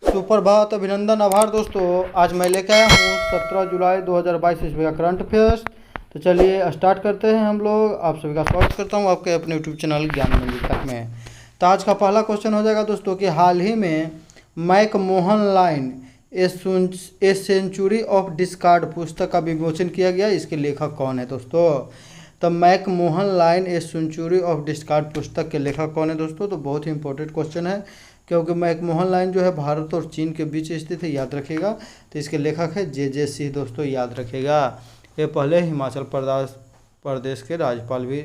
सुप्रभात, अभिनंदन, आभार दोस्तों। आज मैं लेकर आया हूँ 17 जुलाई 2022 ईस्वी का करंट अफेयर्स। तो चलिए स्टार्ट करते हैं हम लोग। आप सभी का स्वागत करता हूँ आपके अपने यूट्यूब चैनल ज्ञान मंदिर तक में। तो आज का पहला क्वेश्चन हो जाएगा दोस्तों कि हाल ही में McMahon Line a century of discord पुस्तक का विमोचन किया गया। इसके लेखक कौन है दोस्तों? तो McMahon Line a century of discord पुस्तक के लेखक कौन है दोस्तों? तो बहुत ही इंपॉर्टेंट क्वेश्चन है, क्योंकि मैकमोहन लाइन जो है भारत और चीन के बीच स्थित है, याद रखिएगा। तो इसके लेखक है जे सिंह दोस्तों, याद रखिएगा। ये पहले हिमाचल प्रदेश के राज्यपाल भी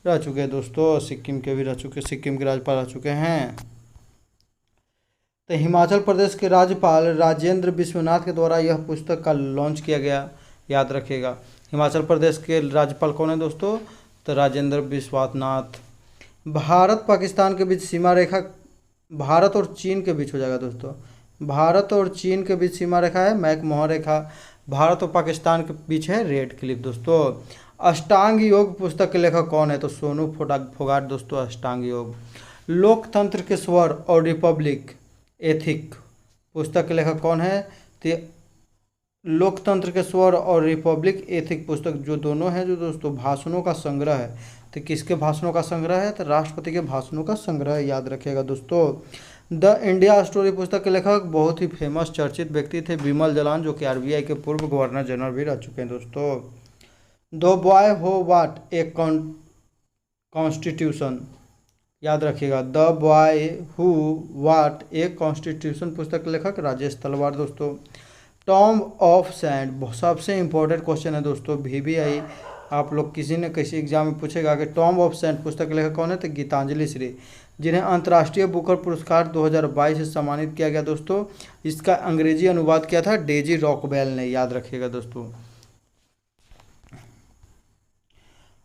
रह चुके हैं दोस्तों, सिक्किम के भी रह चुके, सिक्किम के राज्यपाल रह चुके हैं। तो हिमाचल प्रदेश के राज्यपाल राजेंद्र विश्वनाथ के द्वारा यह पुस्तक का लॉन्च किया गया, याद रखिएगा। हिमाचल प्रदेश के राज्यपाल कौन है दोस्तों? तो राजेंद्र विश्वनाथ। भारत पाकिस्तान के बीच सीमा रेखा, भारत और चीन के बीच हो जाएगा दोस्तों। भारत और चीन के बीच सीमा रेखा है मैकमोहन रेखा। भारत और पाकिस्तान के बीच है रेड क्लिफ दोस्तों। अष्टांग योग पुस्तक के लेखक कौन है? तो सोनू फोगाट दोस्तों, अष्टांग योग। लोकतंत्र के स्वर और रिपब्लिक एथिक पुस्तक के लेखक कौन है? तो लोकतंत्र के स्वर और रिपब्लिक एथिक पुस्तक जो दोनों हैं जो दोस्तों भाषणों का संग्रह है। तो किसके भाषणों का संग्रह है? तो राष्ट्रपति के भाषणों का संग्रह है, याद रखिएगा दोस्तों। द इंडिया स्टोरी पुस्तक के लेखक बहुत ही फेमस चर्चित व्यक्ति थे बिमल जलान, जो कि आरबीआई के पूर्व गवर्नर जनरल भी रह चुके हैं दोस्तों। द बॉय हो वाट ए कॉन्स्टिट्यूशन, याद रखिएगा। The boy who watt a constitution पुस्तक के लेखक राजेश तलवार दोस्तों। टॉम्ब ऑफ सैंड सबसे इंपॉर्टेंट क्वेश्चन है दोस्तों, VBI आप लोग किसी न किसी एग्जाम में पूछेगा कि टॉम्ब ऑफ सैंड पुस्तक के लेखक कौन है? तो गीतांजलि श्री, जिन्हें अंतर्राष्ट्रीय बुकर पुरस्कार 2022 से सम्मानित किया गया दोस्तों। इसका अंग्रेजी अनुवाद किया था डेजी रॉकवेल ने, याद रखिएगा दोस्तों।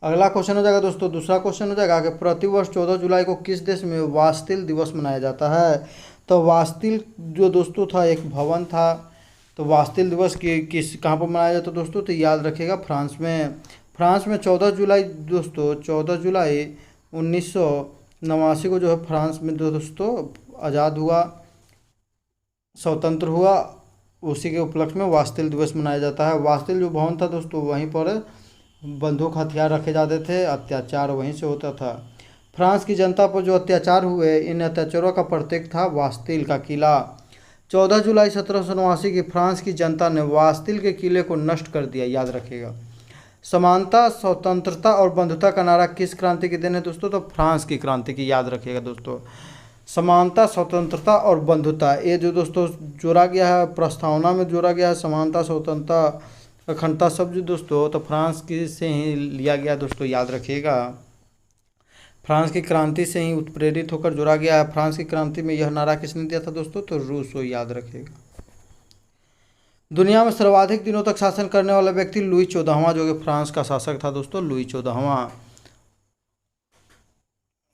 अगला क्वेश्चन हो जाएगा दोस्तों, दूसरा क्वेश्चन हो जाएगा कि प्रतिवर्ष 14 जुलाई को किस देश में वास्तिल दिवस मनाया जाता है? तो वास्तिल जो दोस्तों था एक भवन था। तो वास्तिल दिवस किस कहाँ पर मनाया जाता है दोस्तों? तो याद रखिएगा फ्रांस में। फ्रांस में 14 जुलाई दोस्तों, 14 जुलाई 1989 को जो है फ्रांस में दोस्तों आज़ाद हुआ, स्वतंत्र हुआ। उसी के उपलक्ष्य में वास्तिल दिवस मनाया जाता है। वास्तिल जो भवन था दोस्तों, वहीं पर बंदूक हथियार रखे जाते थे, अत्याचार वहीं से होता था। फ्रांस की जनता पर जो अत्याचार हुए, इन अत्याचारों का प्रतीक था वास्तिल का किला। 14 जुलाई 1789 की फ्रांस की जनता ने वास्तिल के किले को नष्ट कर दिया, याद रखिएगा। समानता, स्वतंत्रता और बंधुता का नारा किस क्रांति की देन है दोस्तों? तो फ्रांस की क्रांति की, याद रखिएगा दोस्तों। समानता, स्वतंत्रता और बंधुता, ये जो दोस्तों जोड़ा गया है, प्रस्तावना में जोड़ा गया है, समानता, स्वतंत्रता, अखंडता सब जो दोस्तों, तो फ्रांस की से ही लिया गया दोस्तों, याद रखिएगा। फ्रांस की क्रांति से ही उत्प्रेरित होकर जोड़ा गया है। फ्रांस की क्रांति में यह नारा किसने दिया था दोस्तों? तो रूसो, याद रखिएगा। दुनिया में सर्वाधिक दिनों तक शासन करने वाला व्यक्ति लुई 14वां, जो कि फ्रांस का शासक था दोस्तों, लुई 14वां।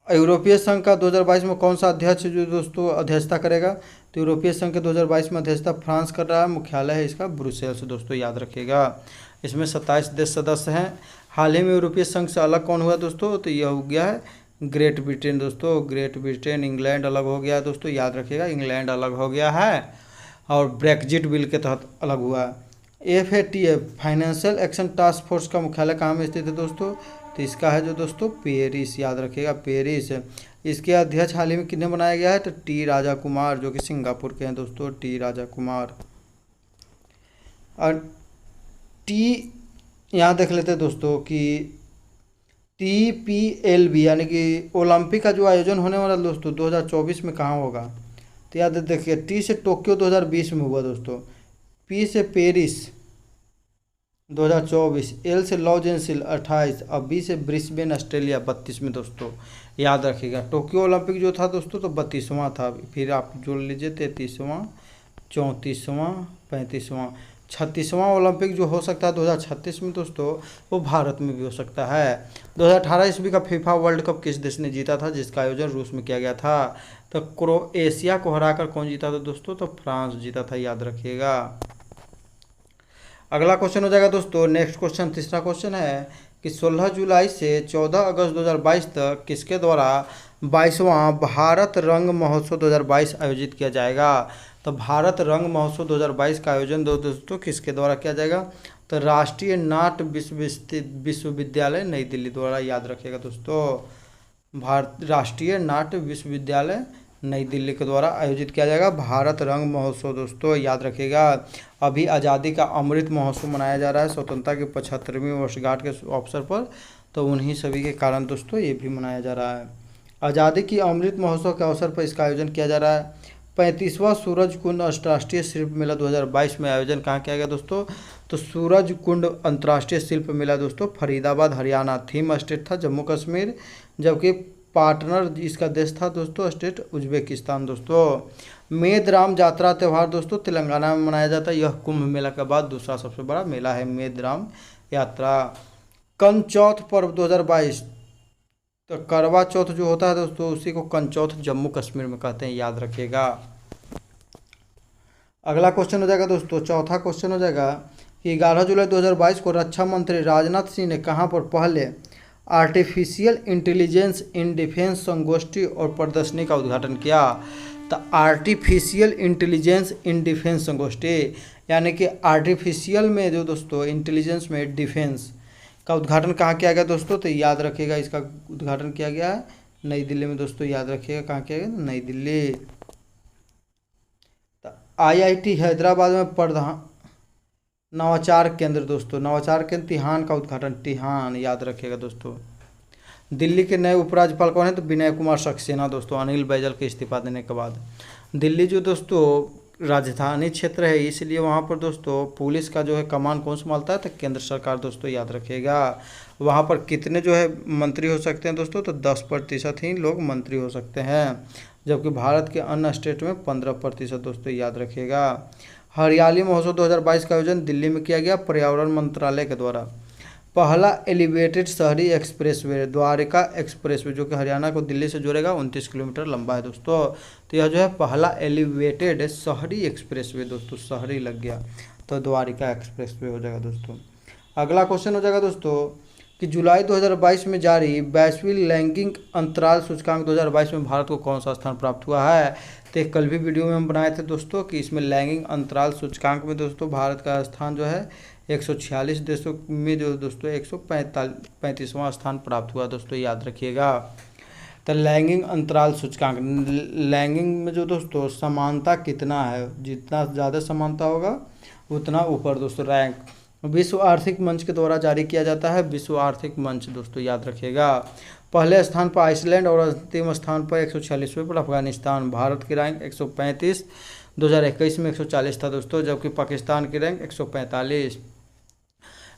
यूरोपीय संघ का 2022 में कौन सा अध्यक्ष जो दोस्तों अध्यक्षता करेगा? तो यूरोपीय संघ के 2022 में अध्यक्षता फ्रांस कर रहा है। मुख्यालय है इसका ब्रुसेल्स दोस्तों, याद रखिएगा। इसमें 27 देश सदस्य हैं। हाल ही में यूरोपीय संघ से अलग कौन हुआ दोस्तों? तो यह हो गया है ग्रेट ब्रिटेन दोस्तों। ग्रेट ब्रिटेन, इंग्लैंड अलग हो गया है दोस्तों, याद रखिएगा। इंग्लैंड अलग हो गया है और ब्रेक्जिट बिल के तहत अलग हुआ है। FATF financial action task force का मुख्यालय कहाँ में स्थित है दोस्तों? तो इसका है जो दोस्तों पेरिस, याद रखिएगा, पेरिस। इसके अध्यक्ष हाल ही में किन्हें बनाया गया है? तो टी राजा कुमार, जो कि सिंगापुर के हैं दोस्तों, टी राजा कुमार। और टी यहाँ देख लेते हैं दोस्तों कि TPLB यानी कि ओलंपिक का जो आयोजन होने वाला दोस्तों 2024 में कहाँ होगा? तो याद देखिए, T से टोक्यो 2020 में हुआ दोस्तों, P से पेरिस 2024, L से लॉस एंजिल्स 28 और B से ब्रिस्बेन ऑस्ट्रेलिया 32 में दोस्तों, याद रखिएगा। टोक्यो ओलंपिक जो था दोस्तों तो 32वां था, फिर आप जोड़ लीजिए 33वां, 34वां, 35वां, 36वां ओलंपिक जो हो सकता है 2036 में दोस्तों, वो भारत में भी हो सकता है। 2018 ईस्वी का फीफा वर्ल्ड कप किस देश ने जीता था, जिसका आयोजन रूस में किया गया था? तो क्रोएशिया को हराकर कौन जीता था दोस्तों? तो फ्रांस जीता था, याद रखिएगा। अगला क्वेश्चन हो जाएगा दोस्तों, नेक्स्ट क्वेश्चन, तीसरा क्वेश्चन है कि 16 जुलाई से 14 अगस्त 2022 तक किसके द्वारा 22वां भारत रंग महोत्सव 2022 आयोजित किया जाएगा। तो भारत रंग महोत्सव 2022 का आयोजन दोस्तों किसके द्वारा किया जाएगा? तो राष्ट्रीय नाट्य विश्वविद्यालय नई दिल्ली द्वारा, याद रखिएगा दोस्तों। राष्ट्रीय नाट्य विश्वविद्यालय नई दिल्ली के द्वारा आयोजित किया जाएगा भारत रंग महोत्सव दोस्तों, याद रखिएगा। अभी आज़ादी का अमृत महोत्सव मनाया जा रहा है स्वतंत्रता की 75वीं वर्षगांठ के अवसर पर, तो उन्हीं सभी के कारण दोस्तों ये भी मनाया जा रहा है। आज़ादी की अमृत महोत्सव के अवसर पर इसका आयोजन किया जा रहा है। 35वां सूरज कुंड अंतर्राष्ट्रीय शिल्प मेला 2022 में आयोजन कहाँ किया गया दोस्तों? तो सूरज कुंड अंतर्राष्ट्रीय शिल्प मेला दोस्तों फरीदाबाद हरियाणा। थीम स्टेट था जम्मू कश्मीर, जबकि पार्टनर इसका देश था दोस्तों स्टेट उज्बेकिस्तान दोस्तों। मेदराम यात्रा त्यौहार दोस्तों तेलंगाना में मनाया जाता है। यह कुंभ मेला के बाद दूसरा सबसे बड़ा मेला है मेदराम यात्रा। कंचौथ पर्व 2022, तो करवा चौथ जो होता है दोस्तों उसी को कंचौथ जम्मू कश्मीर में कहते हैं, याद रखिएगा। अगला क्वेश्चन हो जाएगा दोस्तों, चौथा क्वेश्चन हो जाएगा कि 11 जुलाई 2022 को रक्षा मंत्री राजनाथ सिंह ने कहां पर पहले आर्टिफिशियल इंटेलिजेंस इन डिफेंस संगोष्ठी और प्रदर्शनी का उद्घाटन किया? तो आर्टिफिशियल इंटेलिजेंस इन डिफेंस संगोष्ठी, यानी कि आर्टिफिशियल में जो दोस्तों इंटेलिजेंस में डिफेंस का उद्घाटन कहाँ किया गया दोस्तों? तो याद रखिएगा इसका उद्घाटन किया गया है नई दिल्ली में दोस्तों, याद रखिएगा कहाँ किया गया? नई दिल्ली। तो IIT हैदराबाद में प्रधान नवाचार केंद्र दोस्तों, नवाचार केंद्र तिहान का उद्घाटन, तिहान, याद रखिएगा दोस्तों। दिल्ली के नए उपराज्यपाल कौन है? तो विनय कुमार सक्सेना दोस्तों, अनिल बैजल के इस्तीफा देने के बाद। दिल्ली जो दोस्तों राजधानी क्षेत्र है, इसलिए वहाँ पर दोस्तों पुलिस का जो है कमान कौन संभालता है? तो केंद्र सरकार दोस्तों, याद रखिएगा। वहाँ पर कितने जो है मंत्री हो सकते हैं दोस्तों? तो 10% ही लोग मंत्री हो सकते हैं, जबकि भारत के अन्य स्टेट में 15% दोस्तों, याद रखिएगा। हरियाली महोत्सव 2022 का आयोजन दिल्ली में किया गया पर्यावरण मंत्रालय के द्वारा। पहला एलिवेटेड शहरी एक्सप्रेसवे द्वारिका एक्सप्रेसवे, जो कि हरियाणा को दिल्ली से जोड़ेगा, 29 किलोमीटर लंबा है दोस्तों। तो यह जो है पहला एलिवेटेड शहरी एक्सप्रेसवे दोस्तों, शहरी लग गया तो द्वारिका एक्सप्रेसवे हो जाएगा दोस्तों। अगला क्वेश्चन हो जाएगा दोस्तों कि जुलाई 2022 में जारी वैश्विक लैंगिक अंतराल सूचकांक 2022 में भारत को कौन सा स्थान प्राप्त हुआ है? तो एक कल भी वीडियो में हम बनाए थे दोस्तों कि इसमें लैंगिक अंतराल सूचकांक में दोस्तों भारत का स्थान जो है 146 देशों में जो दोस्तों 135वां स्थान प्राप्त हुआ दोस्तों, याद रखिएगा। तो लैंगिक अंतराल सूचकांक, लैंगिक में जो दोस्तों समानता कितना है, जितना ज़्यादा समानता होगा उतना ऊपर दोस्तों रैंक विश्व आर्थिक मंच के द्वारा जारी किया जाता है। विश्व आर्थिक मंच दोस्तों, याद रखिएगा। पहले स्थान पर आइसलैंड और अंतिम स्थान पर 146वें पर अफगानिस्तान। भारत की रैंक 135, 2021 में 140 था दोस्तों, जबकि पाकिस्तान की रैंक 145।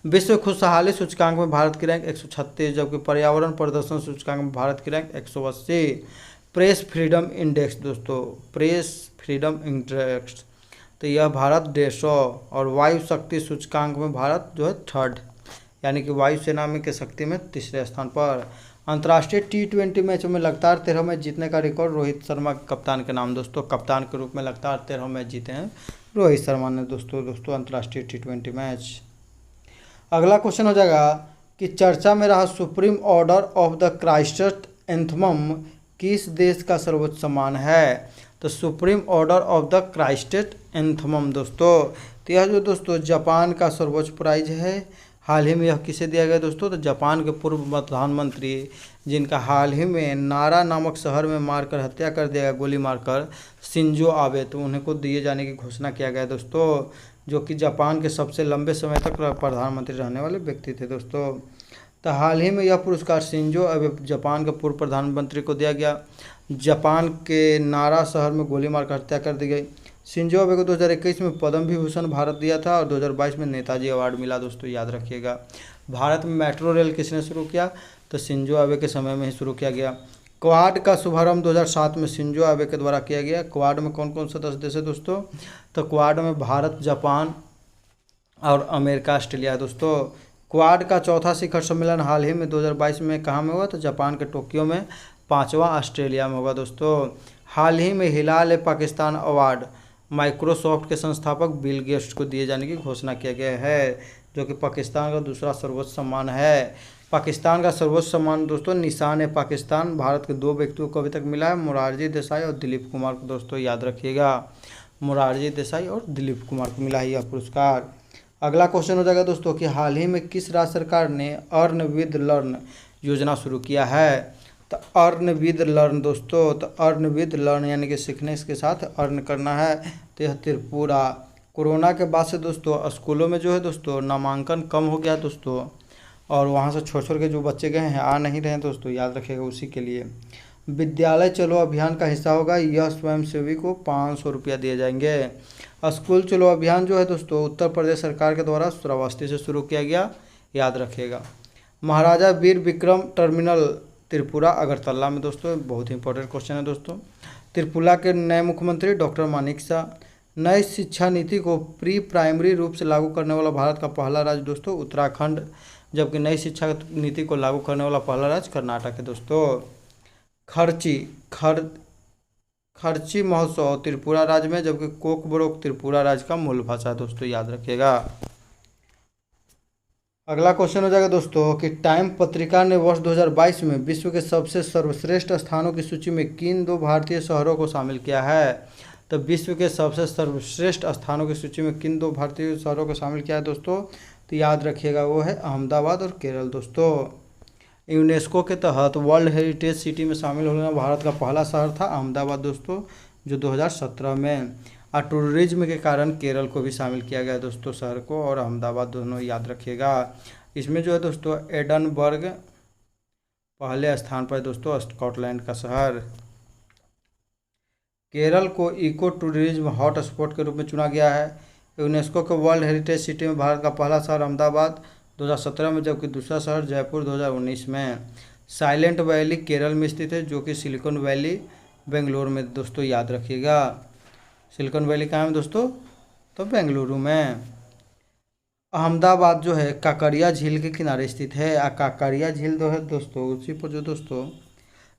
विश्व खुशहाली सूचकांक में भारत की रैंक 136, जबकि पर्यावरण प्रदर्शन सूचकांक में भारत की रैंक 180। प्रेस फ्रीडम इंडेक्स दोस्तों, प्रेस फ्रीडम इंडेक्स, तो यह भारत 150। और वायु शक्ति सूचकांक में भारत जो है 3rd, यानी कि वायुसेना में के शक्ति में 3रे स्थान पर। अंतर्राष्ट्रीय T20 मैचों में लगातार 13 मैच जीतने का रिकॉर्ड रोहित शर्मा कप्तान के नाम दोस्तों, कप्तान के रूप में लगातार 13 मैच जीते हैं रोहित शर्मा ने दोस्तों अंतर्राष्ट्रीय T20 मैच। अगला क्वेश्चन हो जाएगा कि चर्चा में रहा supreme order of the Christ anthem किस देश का सर्वोच्च सम्मान है? तो supreme order of the Christ anthem दोस्तों, तो यह जो दोस्तों जापान का सर्वोच्च प्राइज है। हाल ही में यह किसे दिया गया दोस्तों? तो जापान के पूर्व प्रधानमंत्री जिनका हाल ही में नारा नामक शहर में मारकर हत्या कर दिया गया, गोली मारकर, शिंजो आबे, तो उन्हें को दिए जाने की घोषणा किया गया दोस्तों, जो कि जापान के सबसे लंबे समय तक प्रधानमंत्री रहने वाले व्यक्ति थे दोस्तों। तो हाल ही में यह पुरस्कार शिंजो आबे जापान के पूर्व प्रधानमंत्री को दिया गया। जापान के नारा शहर में गोली मारकर हत्या कर दी गई। शिंजो आबे को 2021 में पद्म विभूषण भारत दिया था और 2022 में नेताजी अवार्ड मिला दोस्तों, याद रखिएगा। भारत में मेट्रो रेल किसने शुरू किया? तो शिंजो आबे के समय में ही शुरू किया गया। क्वाड का शुभारंभ 2007 में शिंजो आबे के द्वारा किया गया। क्वाड में कौन कौन सा 10 देश है दोस्तों? तो क्वाड में भारत, जापान और अमेरिका, ऑस्ट्रेलिया दोस्तों। क्वाड का चौथा शिखर सम्मेलन हाल ही में 2022 में कहाँ में हुआ? तो जापान के टोक्यो में। 5वां ऑस्ट्रेलिया में होगा दोस्तों। हाल ही में हिलाल ए पाकिस्तान अवार्ड माइक्रोसॉफ्ट के संस्थापक बिल गेट्स को दिए जाने की घोषणा किया गया है, जो कि पाकिस्तान का दूसरा सर्वोच्च सम्मान है। पाकिस्तान का सर्वोच्च सम्मान दोस्तों निशान है पाकिस्तान, भारत के 2 व्यक्तियों को अभी तक मिला है, मोरारजी देसाई और दिलीप कुमार को दोस्तों याद रखिएगा। मोरारजी देसाई और दिलीप कुमार को मिला है यह पुरस्कार। अगला क्वेश्चन हो जाएगा दोस्तों कि हाल ही में किस राज्य सरकार ने अर्न विद लर्न योजना शुरू किया है। तो अर्न विद लर्न दोस्तों, तो अर्न विद लर्न यानी कि सीखने के साथ अर्न करना है, तो यह त्रिपुरा। कोरोना के बाद से दोस्तों स्कूलों में जो है दोस्तों नामांकन कम हो गया दोस्तों, और वहाँ से छोड़ के जो बच्चे गए हैं आ नहीं रहे हैं दोस्तों, याद रखिएगा उसी के लिए। विद्यालय चलो अभियान का हिस्सा होगा यह स्वयंसेवी को 500 रुपया दिए जाएंगे। स्कूल चलो अभियान जो है दोस्तों उत्तर प्रदेश सरकार के द्वारा श्रावस्ती से शुरू किया गया, याद रखिएगा। महाराजा वीर विक्रम टर्मिनल त्रिपुरा अगरतला में दोस्तों, बहुत ही इंपॉर्टेंट क्वेश्चन है दोस्तों। त्रिपुरा के नए मुख्यमंत्री डॉक्टर मानिक शाह। नई शिक्षा नीति को प्री प्राइमरी रूप से लागू करने वाला भारत का पहला राज्य दोस्तों उत्तराखंड, जबकि नई शिक्षा नीति को लागू करने वाला पहला राज्य कर्नाटक है दोस्तों। खर्ची महोत्सव त्रिपुरा राज्य में, जबकि कोकबोरोक त्रिपुरा राज्य का मूल भाषा है दोस्तों, याद रखिएगा। अगला क्वेश्चन हो जाएगा दोस्तों कि टाइम पत्रिका ने वर्ष 2022 में विश्व के सबसे सर्वश्रेष्ठ स्थानों की सूची में किन 2 भारतीय शहरों को शामिल किया है। तो विश्व के सबसे सर्वश्रेष्ठ स्थानों की सूची में किन 2 भारतीय शहरों को शामिल किया है दोस्तों, तो याद रखिएगा वो है अहमदाबाद और केरल दोस्तों। यूनेस्को के तहत वर्ल्ड हेरिटेज सिटी में शामिल होने वाला भारत का पहला शहर था अहमदाबाद दोस्तों, जो 2017 में। और टूरिज्म के कारण केरल को भी शामिल किया गया दोस्तों, शहर को और अहमदाबाद दोनों याद रखिएगा। इसमें जो है दोस्तों एडनबर्ग पहले स्थान पर दोस्तों, स्कॉटलैंड का शहर। केरल को इको टूरिज्म हॉट स्पॉट के रूप में चुना गया है। यूनेस्को के वर्ल्ड हेरिटेज सिटी में भारत का पहला शहर अहमदाबाद 2017 में, जबकि दूसरा शहर जयपुर 2019 में। साइलेंट वैली केरल में स्थित है, जो कि सिलिकॉन वैली बेंगलुरु में दोस्तों, याद रखिएगा। सिलिकॉन वैली कहाँ है दोस्तों, तो बेंगलुरु में। अहमदाबाद जो है काकरिया झील के किनारे स्थित है। काकरिया झील जो है दोस्तों उसी पर जो दोस्तों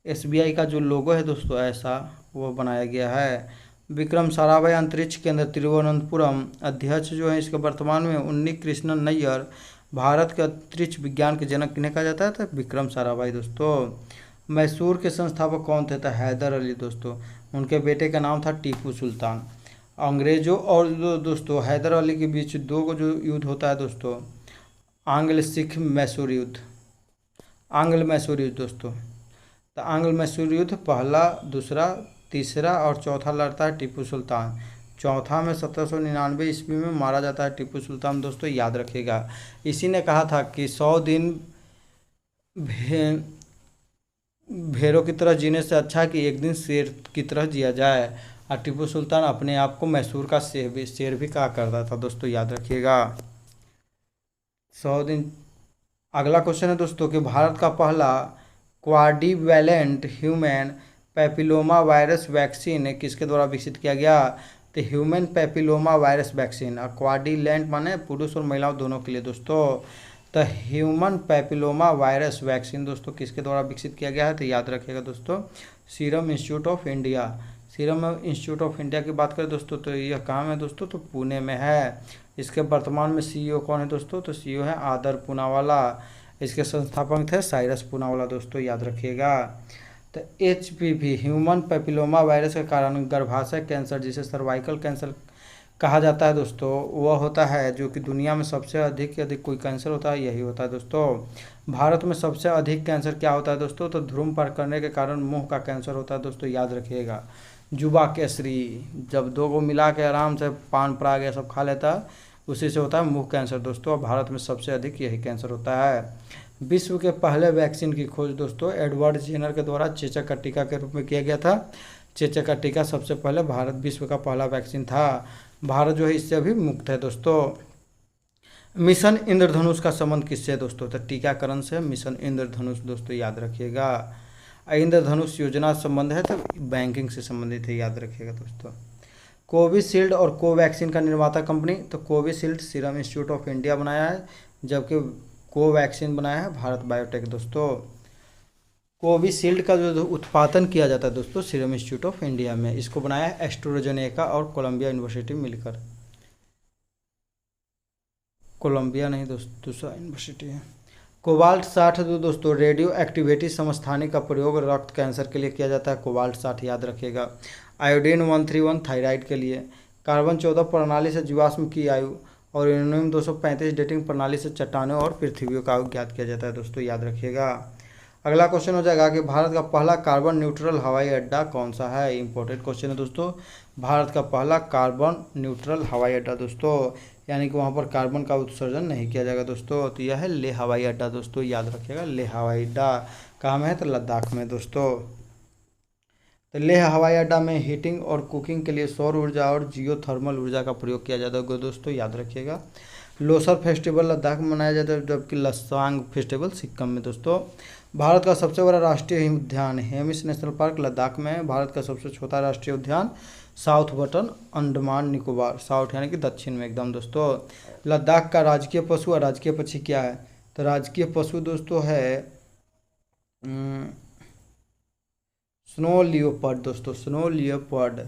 SBI का जो लोगो है दोस्तों ऐसा वो बनाया गया है। विक्रम साराभाई अंतरिक्ष केंद्र तिरुवनंतपुरम अध्यक्ष जो है इसके वर्तमान में उन्नी कृष्णन नैयर। भारत के अंतरिक्ष विज्ञान के जनक किन्हें कहा जाता है, तो विक्रम साराभाई दोस्तों। मैसूर के संस्थापक कौन थे, तो हैदर अली दोस्तों। उनके बेटे का नाम था टीपू सुल्तान। अंग्रेजों और दोस्तों हैदर अली के बीच 2 को जो युद्ध होता है दोस्तों, आंग्ल सिख मैसूर युद्ध, आंग्ल मैसूर युद्ध दोस्तों। तो आंग्ल मैसूर युद्ध पहला, दूसरा, तीसरा और चौथा लड़ता है टीपू सुल्तान। चौथा में 1799 ईस्वी में मारा जाता है टीपू सुल्तान दोस्तों, याद रखिएगा। इसी ने कहा था कि 100 दिन भेड़ों की तरह जीने से अच्छा कि एक दिन शेर की तरह जिया जाए। और टीपू सुल्तान अपने आप को मैसूर का शेर भी कहा करता था दोस्तों, याद रखिएगा। 100 दिन। अगला क्वेश्चन है दोस्तों कि भारत का पहला क्वाड्रिवैलेंट ह्यूमन पैपिलोमा वायरस वैक्सीन किसके द्वारा विकसित किया गया, तो ह्यूमन पैपिलोमा वायरस वैक्सीन। और क्वाड्रिलैंड माने पुरुष और महिलाओं दोनों के लिए दोस्तों। तो ह्यूमन पैपिलोमा वायरस वैक्सीन दोस्तों किसके द्वारा विकसित किया गया है, तो याद रखिएगा दोस्तों serum institute of India. Serum institute of India की बात करें दोस्तों तो यह कहाँ है दोस्तों, तो पुणे में है। इसके वर्तमान में CEO कौन है दोस्तों, तो CEO है आदर पूनावाला। इसके संस्थापक थे साइरस पूनावाला दोस्तों, याद रखिएगा। तो HPV ह्यूमन पैपिलोमा वायरस के कारण गर्भाशय कैंसर, जिसे सर्वाइकल कैंसर कहा जाता है दोस्तों, वह होता है जो कि दुनिया में सबसे अधिक कोई कैंसर होता है यही होता है दोस्तों। भारत में सबसे अधिक कैंसर क्या होता है दोस्तों, तो धूम्रपान करने के कारण मुंह का कैंसर होता है दोस्तों, याद रखिएगा। जुबा केसरी, जब 2 को मिला के आराम से पान पराग ये सब खा लेता है उसी से होता है मुंह कैंसर दोस्तों। भारत में सबसे अधिक यही कैंसर होता है। विश्व के पहले वैक्सीन की खोज दोस्तों एडवर्ड जेनर के द्वारा चेचक का टीका के रूप में किया गया था। चेचक का टीका सबसे पहले भारत विश्व का पहला वैक्सीन था। भारत जो है इससे अभी मुक्त है दोस्तों। मिशन इंद्रधनुष का संबंध किससे है दोस्तों, तो टीकाकरण से मिशन इंद्रधनुष दोस्तों, याद रखिएगा। इंद्रधनुष योजना संबंध है तो बैंकिंग से संबंधित है, याद रखिएगा दोस्तों। कोविशील्ड और कोवैक्सीन का निर्माता कंपनी, तो Covishield serum institute of India बनाया है, जबकि कोवैक्सीन बनाया है भारत बायोटेक दोस्तों। कोविशील्ड का जो उत्पादन किया जाता है दोस्तों सीरम इंस्टीट्यूट ऑफ इंडिया में, इसको बनाया है एस्ट्राजेनेका और कोलंबिया यूनिवर्सिटी मिलकर। कोलंबिया नहीं दोस्तों, दूसरा यूनिवर्सिटी है। कोबाल्ट 60 जो दोस्तों रेडियो एक्टिविटी समस्थानिक का प्रयोग रक्त कैंसर के लिए किया जाता है। कोबाल्ट 60 याद रखिएगा। आयोडीन 131 थायराइड के लिए। कार्बन 14 प्रणाली से जीवाश्म की आयु और यूरेनियम 235 डेटिंग प्रणाली से चट्टानों और पृथ्वी का आयु ज्ञात किया जाता है दोस्तों, याद रखिएगा। अगला क्वेश्चन हो जाएगा कि भारत का पहला कार्बन न्यूट्रल हवाई अड्डा कौन सा है। इंपॉर्टेंट क्वेश्चन है दोस्तों। भारत का पहला कार्बन न्यूट्रल हवाई अड्डा दोस्तों, यानी कि वहाँ पर कार्बन का उत्सर्जन नहीं किया जाएगा दोस्तों, तो यह है लेह हवाई अड्डा दोस्तों, याद रखिएगा। लेह हवाई अड्डा कहाँ में है, तो लद्दाख में दोस्तों। तो लेह हवाई अड्डा में हीटिंग और कुकिंग के लिए सौर ऊर्जा और जियोथर्मल ऊर्जा का प्रयोग किया जाता है दोस्तों, याद रखिएगा। लोसर फेस्टिवल लद्दाख में मनाया जाता है, जबकि लसांग फेस्टिवल सिक्किम में दोस्तों। भारत का सबसे बड़ा राष्ट्रीय उद्यान हेमिस नेशनल पार्क लद्दाख में है। भारत का सबसे छोटा राष्ट्रीय उद्यान south button Andaman Nicobar, south यानी कि दक्षिण में एकदम दोस्तों। लद्दाख का राजकीय पशु और राजकीय पक्षी क्या है, तो राजकीय पशु दोस्तों है स्नो लियोपर्ड दोस्तों, स्नो लियोपर्ड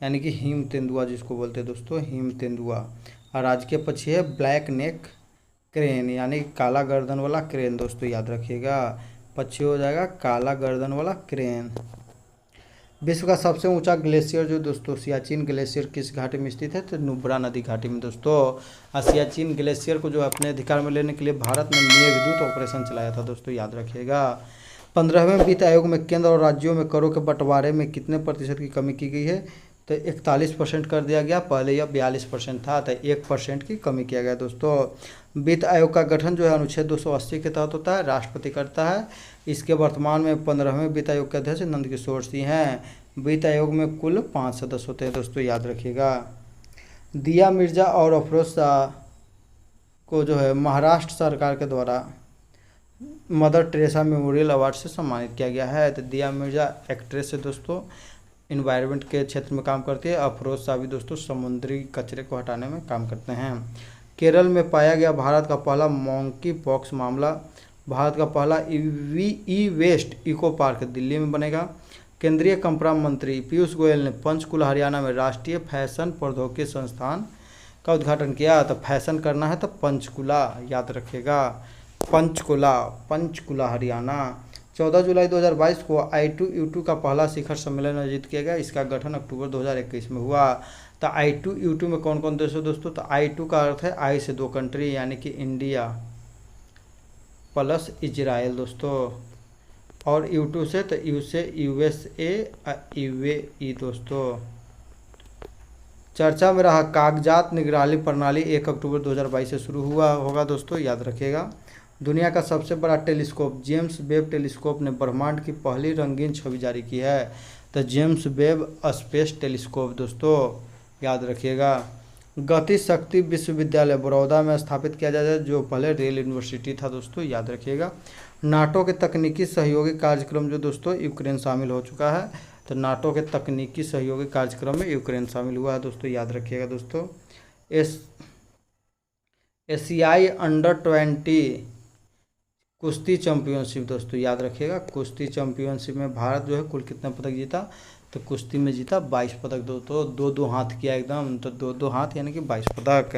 यानी कि हिम तेंदुआ जिसको बोलते हैं दोस्तों, हिम तेंदुआ। और राजकीय पक्षी है ब्लैक नेक क्रेन यानी काला गर्दन वाला क्रेन दोस्तों, याद रखिएगा। पक्षी हो जाएगा काला गर्दन वाला क्रेन। विश्व का सबसे ऊंचा ग्लेशियर जो दोस्तों सियाचिन ग्लेशियर किस घाटी में स्थित है, तो नुब्रा नदी घाटी में दोस्तों। और सियाचिन ग्लेशियर को जो अपने अधिकार में लेने के लिए भारत ने मेघदूत ऑपरेशन चलाया था दोस्तों, याद रखिएगा। 15वें वित्त आयोग में केंद्र और राज्यों में करों के बंटवारे में कितने प्रतिशत की कमी की गई है, तो 41% कर दिया गया। पहले यह 42% था, तो 1% की कमी किया गया दोस्तों। वित्त आयोग का गठन जो है अनुच्छेद 280 के तहत होता है, राष्ट्रपति करता है। इसके वर्तमान में 15वें वित्त आयोग के अध्यक्ष नंदकिशोर सिंह हैं। वित्त आयोग में कुल 5 सदस्य होते हैं दोस्तों, याद रखिएगा। दिया मिर्जा और अफरोज शाह को जो है महाराष्ट्र सरकार के द्वारा मदर टेरेसा मेमोरियल अवार्ड से सम्मानित किया गया है। तो दिया मिर्जा एक्ट्रेस है दोस्तों, इन्वायरमेंट के क्षेत्र में काम करती है। अफरोज शाह भी दोस्तों समुद्री कचरे को हटाने में काम करते हैं। केरल में पाया गया भारत का पहला मंकी पॉक्स मामला। भारत का पहला ई वेस्ट इको पार्क दिल्ली में बनेगा। केंद्रीय कपड़ा मंत्री पीयूष गोयल ने पंचकुला हरियाणा में राष्ट्रीय फैशन प्रौद्योगिकी संस्थान का उद्घाटन किया। तो फैशन करना है तो पंचकुला, याद रखिएगा। पंचकुला हरियाणा। 14 जुलाई 2022 को I2U2 का पहला शिखर सम्मेलन आयोजित किया गया। इसका गठन अक्टूबर 2021 में हुआ। तो I2U2 में कौन कौन देश है दोस्तों, तो I2 का अर्थ है आई से 2 कंट्री यानी कि इंडिया प्लस इजराइल दोस्तों, और U2 से तो U से USA UAE दोस्तों। चर्चा में रहा कागजात निगरानी प्रणाली 1 अक्टूबर 2022 से शुरू हुआ होगा दोस्तों, याद रखिएगा। दुनिया का सबसे बड़ा टेलीस्कोप जेम्स वेब टेलीस्कोप ने ब्रह्मांड की पहली रंगीन छवि जारी की है। तो जेम्स वेब स्पेस टेलीस्कोप दोस्तों, याद रखिएगा। गति शक्ति विश्वविद्यालय बड़ौदा में स्थापित किया जाता है, जो पहले रेल यूनिवर्सिटी था दोस्तों, याद रखिएगा। नाटो के तकनीकी सहयोगी कार्यक्रम जो दोस्तों यूक्रेन शामिल हो चुका है। तो नाटो के तकनीकी सहयोगी कार्यक्रम में यूक्रेन शामिल हुआ है दोस्तों, याद रखिएगा दोस्तों। एशियाई अंडर-20 कुश्ती चैंपियनशिप दोस्तों, याद रखिएगा। कुश्ती चैंपियनशिप में भारत जो है कुल कितने पदक जीता, तो कुश्ती में जीता 22 पदक दोस्तों। 2-2 हाथ किया एकदम, तो 2-2 हाथ यानी कि 22 पदक।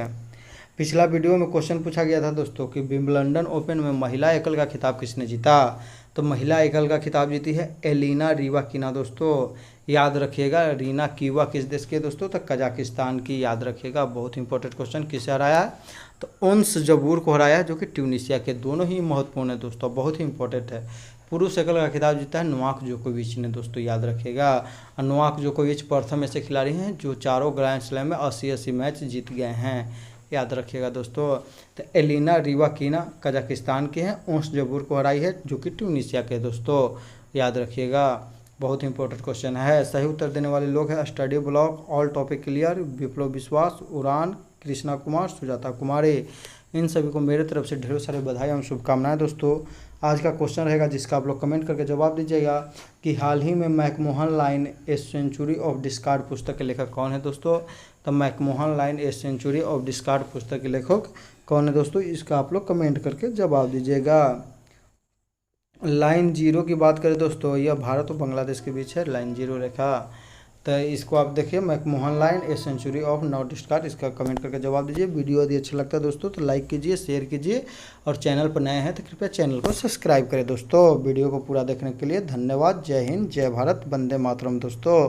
पिछला वीडियो में क्वेश्चन पूछा गया था दोस्तों कि विंबलडन ओपन में महिला एकल का खिताब किसने जीता। तो महिला एकल का खिताब जीती है एलिना रीवाकिना दोस्तों, याद रखिएगा। रीना कीवा किस देश के दोस्तों, तो कजाकिस्तान की, याद रखिएगा। बहुत इंपॉर्टेंट क्वेश्चन। किसे हराया है, तो उन्स जबूर को हराया है, जो कि ट्यूनिशिया के। दोनों ही महत्वपूर्ण है दोस्तों, बहुत ही इंपॉर्टेंट है। पुरुष एकल का खिताब जीता है नोवाक जोकोविच ने दोस्तों, याद रखिएगा। नोवाक जोकोविच प्रथम ऐसे खिलाड़ी हैं जो चारों ग्रैंड स्लैम में 80-80 मैच जीत गए हैं, याद रखिएगा दोस्तों। तो एलिना रीवाकिना कजाकिस्तान के हैं, उन्स जबूर को हराई है, जो कि ट्यूनिशिया के दोस्तों, याद रखिएगा। बहुत इंपॉर्टेंट क्वेश्चन है। सही उत्तर देने वाले लोग हैं study block, all topic clear, Viplav Biswas, Udaan, Krishna Kumar, Sujata कुमारी। इन सभी को मेरे तरफ से ढेरों सारे बधाई एवं शुभकामनाएं दोस्तों। आज का क्वेश्चन रहेगा जिसका आप लोग कमेंट करके जवाब दीजिएगा कि हाल ही में McMahon Line a century of discord पुस्तक के लेखक कौन है दोस्तों। तो McMahon Line a century of discord पुस्तक के लेखक कौन है दोस्तों, इसका आप लोग कमेंट करके जवाब दीजिएगा। लाइन 0 की बात करें दोस्तों, यह भारत और बांग्लादेश के बीच है लाइन 0 रेखा। तो इसको आप देखिए, McMahon Line a century of not star, इसका कमेंट करके जवाब दीजिए। वीडियो यदि अच्छा लगता है दोस्तों तो लाइक कीजिए, शेयर कीजिए, और चैनल पर नए हैं तो कृपया चैनल को सब्सक्राइब करें। दोस्तों वीडियो को पूरा देखने के लिए धन्यवाद। जय हिंद, जय भारत, वंदे मातरम दोस्तों।